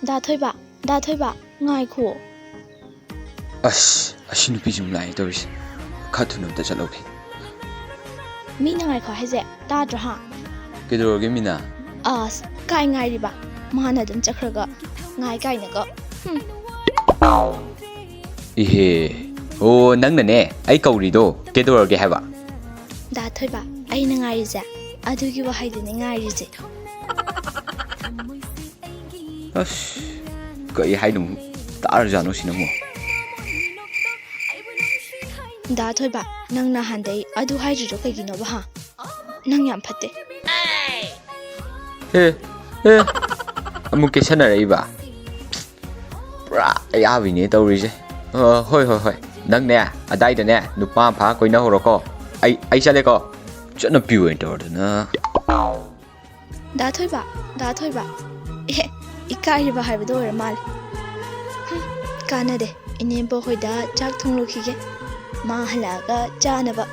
ꯗꯥꯊꯣꯏꯕ ꯗꯥꯊꯣꯏꯕ ꯉꯥꯏꯈꯣ ꯑꯁ ꯑꯁꯤ ꯅꯨꯄꯤꯁꯤ ꯑꯃꯨꯛ ꯂꯥꯛꯑꯦ ꯇꯧꯔꯤꯁꯦ ꯈꯔ ꯊꯨꯅ ꯑꯝꯇ ꯆꯠꯍꯧꯒꯦ ꯃꯤꯅ ꯉꯥꯏꯈꯣ ꯍꯥꯏꯁꯦ ꯇꯥꯗ꯭ꯔꯣ ꯍꯥ ꯀꯩꯗꯧꯔꯒꯦ ꯃꯤꯅ ꯑꯁ ꯀꯥꯏ ꯉꯥꯏꯔꯤꯕ ꯃꯥꯅ ꯑꯗꯨꯝ ꯆꯠꯈ꯭ꯔꯒ ꯉꯥꯏ ꯀꯥꯏꯅꯒ ꯏꯍꯦ ꯑꯣ ꯅꯪꯅꯅꯦ ꯑꯩ ꯀꯧꯔꯤꯗꯣ ꯀꯩꯗꯧꯔꯒꯦ ꯍꯥꯏꯕ ꯗꯥꯊꯣꯏꯕ ꯑꯩꯅ ꯉꯥꯏꯔꯤꯁꯦ ꯑꯗꯨꯒꯤ ꯋꯥꯍꯩꯗꯨꯅꯦ ꯉꯥꯏꯔꯤꯁꯦ ꯑꯁ ꯀꯩ ꯍꯥꯏꯅꯣ ꯇꯥꯔꯖꯥꯠꯅꯣ ꯁꯤꯅ ꯑꯃꯨꯛ ꯗꯥꯊꯣꯏꯕ ꯅꯪ ꯅꯍꯥꯟꯗꯩ ꯑꯗꯨ ꯍꯥꯏꯗ꯭ꯔꯤꯗꯣ ꯀꯩꯒꯤꯅꯣꯕ ꯍꯥ ꯅꯪ ꯌꯥꯝ ꯐꯠꯇꯦ ꯑꯦ ꯑꯃꯨꯛ ꯀꯦꯁꯟꯅꯔꯛꯏꯕ ꯄꯨꯔꯥ ꯑꯌꯥꯕꯤꯅꯦ ꯇꯧꯔꯤꯁꯦ ꯍꯣꯏ ꯅꯪꯅꯦ ꯑꯗꯥꯏꯗꯅꯦ ꯅꯨꯄꯥ ꯑꯃ ꯐꯥ ꯀꯣꯏꯅꯍꯧꯔꯣꯀꯣ ꯑꯩ ꯆꯠꯂꯦꯀꯣ ꯆꯠꯅꯄꯤ ꯑꯣꯏꯅ ꯇꯧꯔꯗꯅ ꯗꯥꯊꯣꯏꯕ ꯏꯀꯥꯏꯔꯤꯕ ꯍꯥꯏꯕꯗꯣ ꯑꯣꯏꯔ ꯃꯥꯜꯂꯦ ꯀꯥꯟꯅꯗꯦ ꯏꯅꯦꯝꯕꯣꯛ ꯍꯣꯏꯗ ꯆꯥꯛ ꯊꯣꯡꯂꯨꯈꯤꯒꯦ ꯃꯥ ꯍꯜꯂꯛꯑꯒ ꯆꯥꯅꯕ